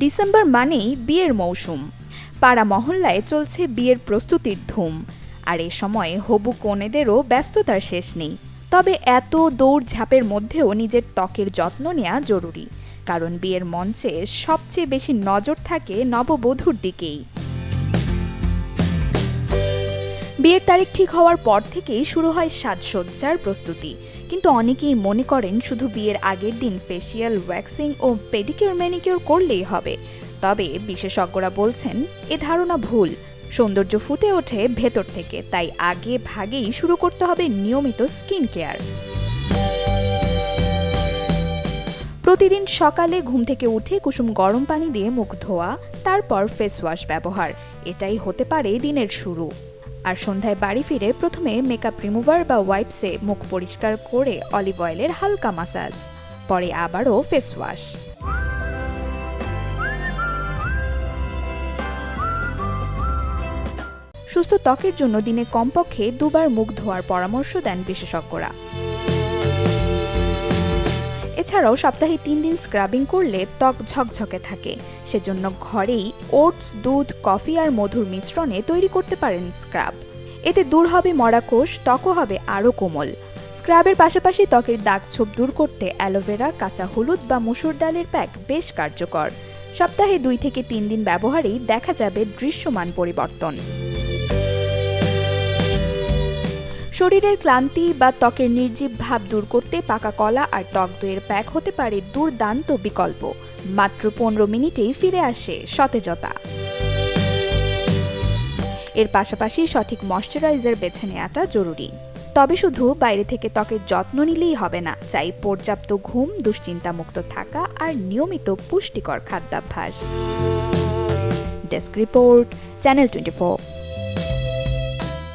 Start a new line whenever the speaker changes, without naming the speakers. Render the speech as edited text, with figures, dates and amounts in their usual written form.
December মানেই বিয়ের মৌসুম। পাড়া মহল্লায় চলছে বিয়ের প্রস্তুতির ধুম। আর এ সময়ে হবু কনেদেরও ব্যস্ততার শেষ নেই। তবে এত দৌড়ঝাঁপের মধ্যেও নিজের ত্বকের যত্ন নেওয়া জরুরি, কারণ বিয়ের মঞ্চে সবচেয়ে বেশি নজর থাকে নববধূর দিকেই। বিয়ের তারিখ ঠিক হওয়ার পর থেকেই শুরু হয় সাজসজ্জার প্রস্তুতি। কিন্তু অনেকেই মনে করেন শুধু বিয়ের আগের দিন ফেসিয়াল, ওয়্যাক্সিং ও পেডিকিউর ম্যানিকিউর করলেই হবে। তবে বিশেষজ্ঞরা বলছেন এ ধারণা ভুল। সৌন্দর্য ফুটে ওঠে ভেতর থেকে, তাই আগে ভাগেই শুরু করতে হবে নিয়মিত স্কিন কেয়ার। প্রতিদিন সকালে ঘুম থেকে উঠে কুসুম গরম পানি দিয়ে মুখ ধোয়া, তারপর ফেস ওয়াশ ব্যবহার, এটাই হতে পারে দিনের শুরু। আর সন্ধ্যায় বাড়ি ফিরে প্রথমে মেকআপ রিমুভার বা ওয়াইপসে মুখ পরিষ্কার করে অলিভ অয়েলের হালকা মাসাজ, পরে আবারও ফেস ওয়াশ। সুস্থ ত্বকের জন্য দিনে কমপক্ষে 2 বার মুখ ধোয়ার পরামর্শ দেন বিশেষজ্ঞরা। এছাড়াও সপ্তাহে 3 দিন স্ক্রাবিং করলে ত্বক ঝকঝকে থাকে। সেজন্য ঘরেই ওটস, দুধ, কফি আর মধুর মিশ্রণে তৈরি করতে পারেন স্ক্রাব। এতে দূর হবে মরা কোষ, ত্বকও হবে আরও কোমল। স্ক্রাবের পাশাপাশি ত্বকের দাগ ছোপ দূর করতে অ্যালোভেরা, কাঁচা হলুদ বা মসুর ডালের প্যাক বেশ কার্যকর। সপ্তাহে 2 থেকে 3 দিন ব্যবহারেই দেখা যাবে দৃশ্যমান পরিবর্তন। শরীরের ক্লান্তি বা ত্বকের নির্জীব ভাব দূর করতে পাকা কলা আর টক দইয়ের প্যাক হতে পারে দুর্দান্ত বিকল্প। মাত্র 15 মিনিটেই ফিরে আসে সতেজতা। এর পাশাপাশি সঠিক ময়শ্চারাইজার বেছে নেওয়াটা জরুরি। তবে শুধু বাইরে থেকে ত্বকের যত্ন নিলেই হবে না, চাই পর্যাপ্ত ঘুম, দুশ্চিন্তামুক্ত থাকা আর নিয়মিত পুষ্টিকর খাদ্যাভ্যাস। Desk report, channel 24।